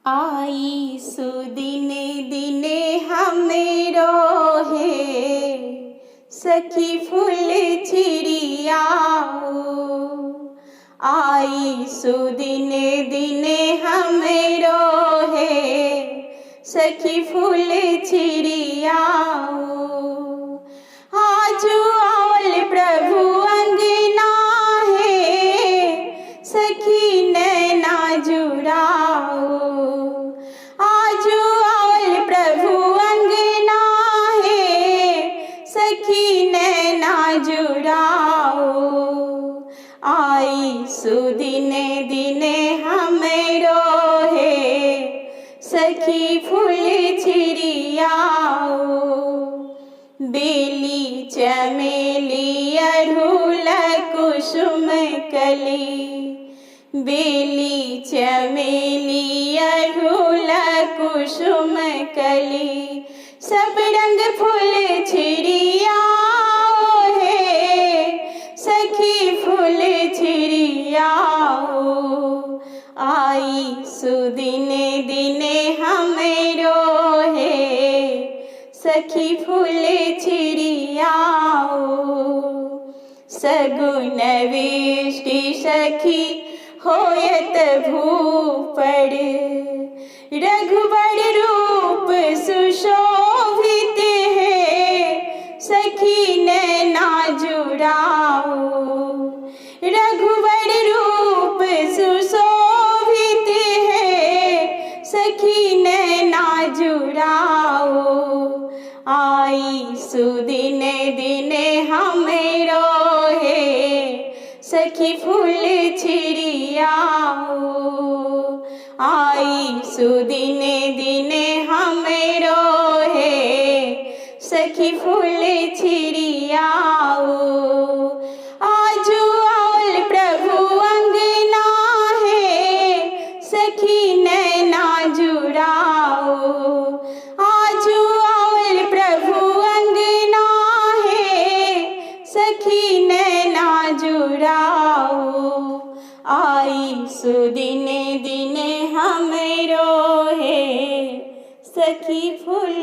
आई सुदिने दिने हमेरो है सखी फूल छिड़ियाओ। आई सुदिने दिने हमेरो है सखी फूल छिड़ियाओ। आजू आवल प्रभु अंगना है सखी नैना जुड़ाओ। आजू आवल प्रभु अंगना है सखी नैना जुड़ाओ। आई सुदिने दिने हमेरो है सखी फूल छिड़ियाओ। बेली चमेली अड़हुल कुसुम कली, बेली चमेली अड़हुल कुसुम कली, सब रंग फूल छिड़ियाओ है सखी फूल छिड़ियाओ। आई सुदिने दिने हमेरो है सखी फूल छिड़ियाओ। सगुन वेष्टि सखी होयत भूपड़, रघुबर रूप सुशोभित है सखी नैना जुड़ाओ। रघुबर रूप सुशोभित है सखी नैना जुड़ाओ। आई सुदिने दिने हमेरो है सखी फूल छिड़ियाओ। आई सुदिने दिने हमेरो है सखी फूल छिड़ियाओ। आजू आवल प्रभु अंगना है सखी नैना जुड़ाओ। आजू आवल प्रभु अंगना है सखी नैना जुड़ाओ। आई सुदिने दिने हमेरो है सखी फूल